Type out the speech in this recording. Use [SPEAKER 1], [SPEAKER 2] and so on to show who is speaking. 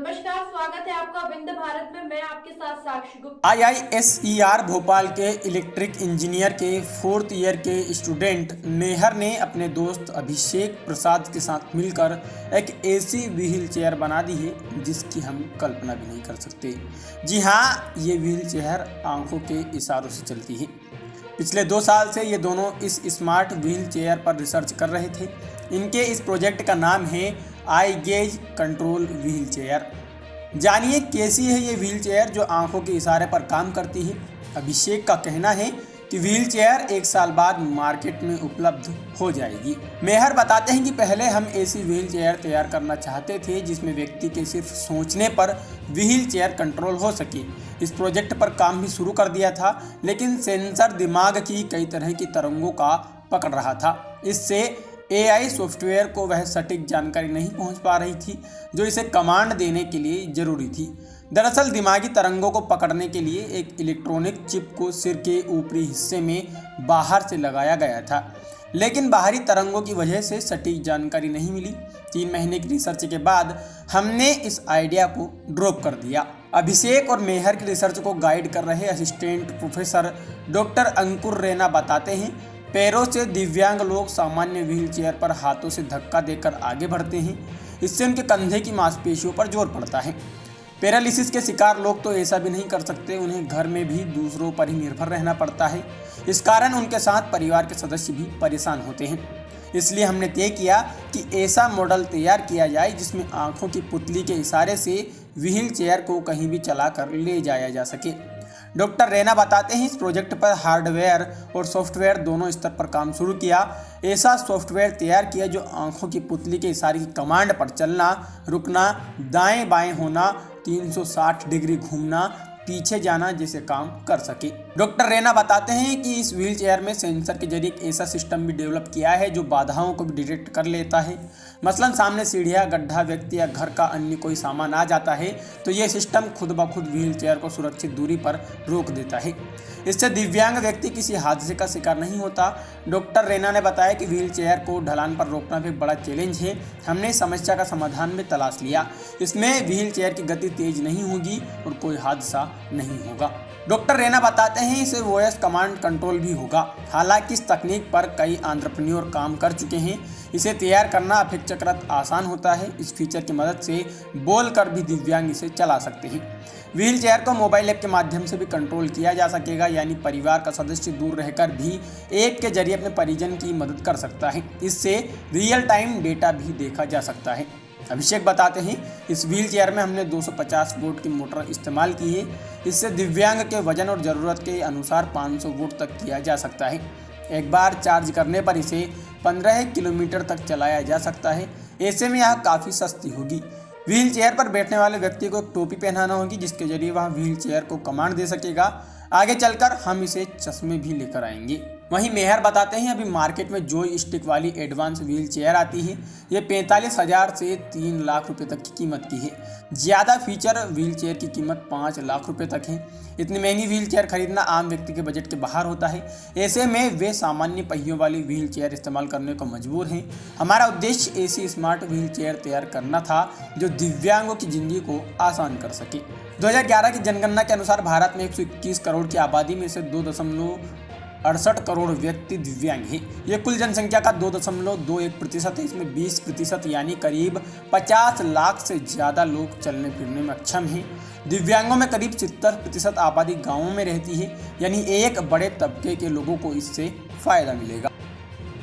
[SPEAKER 1] नमस्कार, स्वागत है आपका विंध्य भारत में। मैं आपके साथ साक्षी गुप्ता।
[SPEAKER 2] IISER भोपाल के इलेक्ट्रिक इंजीनियर के 4th ईयर के स्टूडेंट मेहर ने अपने दोस्त अभिषेक प्रसाद के साथ मिलकर एक ऐसी व्हील चेयर बना दी है जिसकी हम कल्पना भी नहीं कर सकते। जी हाँ, ये व्हील चेयर आंखों के इशारों से चलती है। पिछले 2 साल से ये दोनों इस स्मार्ट व्हील चेयर पर रिसर्च कर रहे थे। इनके इस प्रोजेक्ट का नाम है आई गेज कंट्रोल व्हील चेयर। जानिए कैसी है ये व्हील चेयर जो आंखों के इशारे पर काम करती है। अभिषेक का कहना है कि व्हील चेयर 1 साल बाद मार्केट में उपलब्ध हो जाएगी। मेहर बताते हैं कि पहले हम ऐसी व्हील चेयर तैयार करना चाहते थे जिसमें व्यक्ति के सिर्फ सोचने पर व्हील चेयर कंट्रोल हो सके। इस प्रोजेक्ट पर काम भी शुरू कर दिया था, लेकिन सेंसर दिमाग की कई तरह की तरंगों का पकड़ रहा था। इससे AI सॉफ्टवेयर को वह सटीक जानकारी नहीं पहुंच पा रही थी जो इसे कमांड देने के लिए ज़रूरी थी। दरअसल दिमागी तरंगों को पकड़ने के लिए एक इलेक्ट्रॉनिक चिप को सिर के ऊपरी हिस्से में बाहर से लगाया गया था, लेकिन बाहरी तरंगों की वजह से सटीक जानकारी नहीं मिली। 3 महीने की रिसर्च के बाद हमने इस आइडिया को ड्रॉप कर दिया। अभिषेक और मेहर की रिसर्च को गाइड कर रहे असिस्टेंट प्रोफेसर डॉक्टर अंकुर रैना बताते हैं, पैरों से दिव्यांग लोग सामान्य व्हील चेयर पर हाथों से धक्का देकर आगे बढ़ते हैं। इससे उनके कंधे की मांसपेशियों पर जोर पड़ता है। पैरालिसिस के शिकार लोग तो ऐसा भी नहीं कर सकते, उन्हें घर में भी दूसरों पर ही निर्भर रहना पड़ता है। इस कारण उनके साथ परिवार के सदस्य भी परेशान होते हैं। इसलिए हमने तय किया कि ऐसा मॉडल तैयार किया जाए जिसमें आंखों की पुतली के इशारे से व्हील चेयर को कहीं भी चलाकर ले जाया जा सके। डॉक्टर रैना बताते हैं, इस प्रोजेक्ट पर हार्डवेयर और सॉफ्टवेयर दोनों स्तर पर काम शुरू किया। ऐसा सॉफ्टवेयर तैयार किया जो आंखों की पुतली के इशारे की कमांड पर चलना, रुकना, दाएं बाएं होना, 360 डिग्री घूमना, पीछे जाना जैसे काम कर सके। डॉक्टर रैना बताते हैं कि इस व्हील चेयर में सेंसर के जरिए एक ऐसा सिस्टम भी डेवलप किया है जो बाधाओं को भी डिटेक्ट कर लेता है। मसलन सामने सीढ़ियाँ, गड्ढा, व्यक्ति या घर का अन्य कोई सामान आ जाता है तो ये सिस्टम खुद ब खुद व्हील चेयर को सुरक्षित दूरी पर रोक देता है। इससे दिव्यांग व्यक्ति किसी हादसे का शिकार नहीं होता। डॉक्टर रैना ने बताया कि व्हील चेयर को ढलान पर रोकना भी एक बड़ा चैलेंज है। हमने इस समस्या का समाधान भी तलाश लिया। इसमें व्हील चेयर की गति तेज नहीं होगी और कोई हादसा नहीं होगा। डॉक्टर रैना बताते हैं, इसे वॉइस कमांड कंट्रोल भी होगा। हालांकि इस तकनीक पर कई एंटरप्रेन्योर काम कर चुके हैं। इसे तैयार करना अपेक्षाकृत आसान होता है। इस फीचर की मदद से बोलकर भी दिव्यांग इसे चला सकते हैं। व्हील चेयर को मोबाइल ऐप के माध्यम से भी कंट्रोल किया जा सकेगा, यानी परिवार का सदस्य दूर रहकर भी ऐप के जरिए अपने परिजन की मदद कर सकता है। इससे रियल टाइम डेटा भी देखा जा सकता है। अभिषेक बताते हैं, इस व्हील चेयर में हमने 250 वोल्ट की मोटर इस्तेमाल की है। इससे दिव्यांग के वजन और ज़रूरत के अनुसार 500 वोल्ट तक किया जा सकता है। एक बार चार्ज करने पर इसे 15 किलोमीटर तक चलाया जा सकता है। ऐसे में यह काफ़ी सस्ती होगी। व्हील चेयर पर बैठने वाले व्यक्ति को एक टोपी पहनाना होगी जिसके जरिए वह व्हील चेयर को कमांड दे सकेगा। आगे चलकर हम इसे चश्मे भी लेकर आएंगे। वहीं मेहर बताते हैं, अभी मार्केट में जॉय स्टिक वाली एडवांस व्हील चेयर आती है। ये 45,000 से 3 लाख रुपए तक की कीमत की है। ज़्यादा फीचर व्हील चेयर की कीमत 5 लाख रुपए तक है। इतनी महंगी व्हील चेयर खरीदना आम व्यक्ति के बजट के बाहर होता है। ऐसे में वे सामान्य पहियों वाली व्हील चेयर इस्तेमाल करने को मजबूर हैं। हमारा उद्देश्य ऐसी स्मार्ट व्हील चेयर तैयार करना था जो दिव्यांगों की ज़िंदगी को आसान कर सके। 2011 की जनगणना के अनुसार भारत में 121 करोड़ की आबादी में से 2.68 करोड़ व्यक्ति दिव्यांग हैं। ये कुल जनसंख्या का 2.21% है। इसमें 20% यानी करीब 50 लाख से ज़्यादा लोग चलने फिरने में अक्षम हैं। दिव्यांगों में करीब 70% आबादी गाँवों में रहती है, यानी एक बड़े तबके के लोगों को इससे फ़ायदा मिलेगा।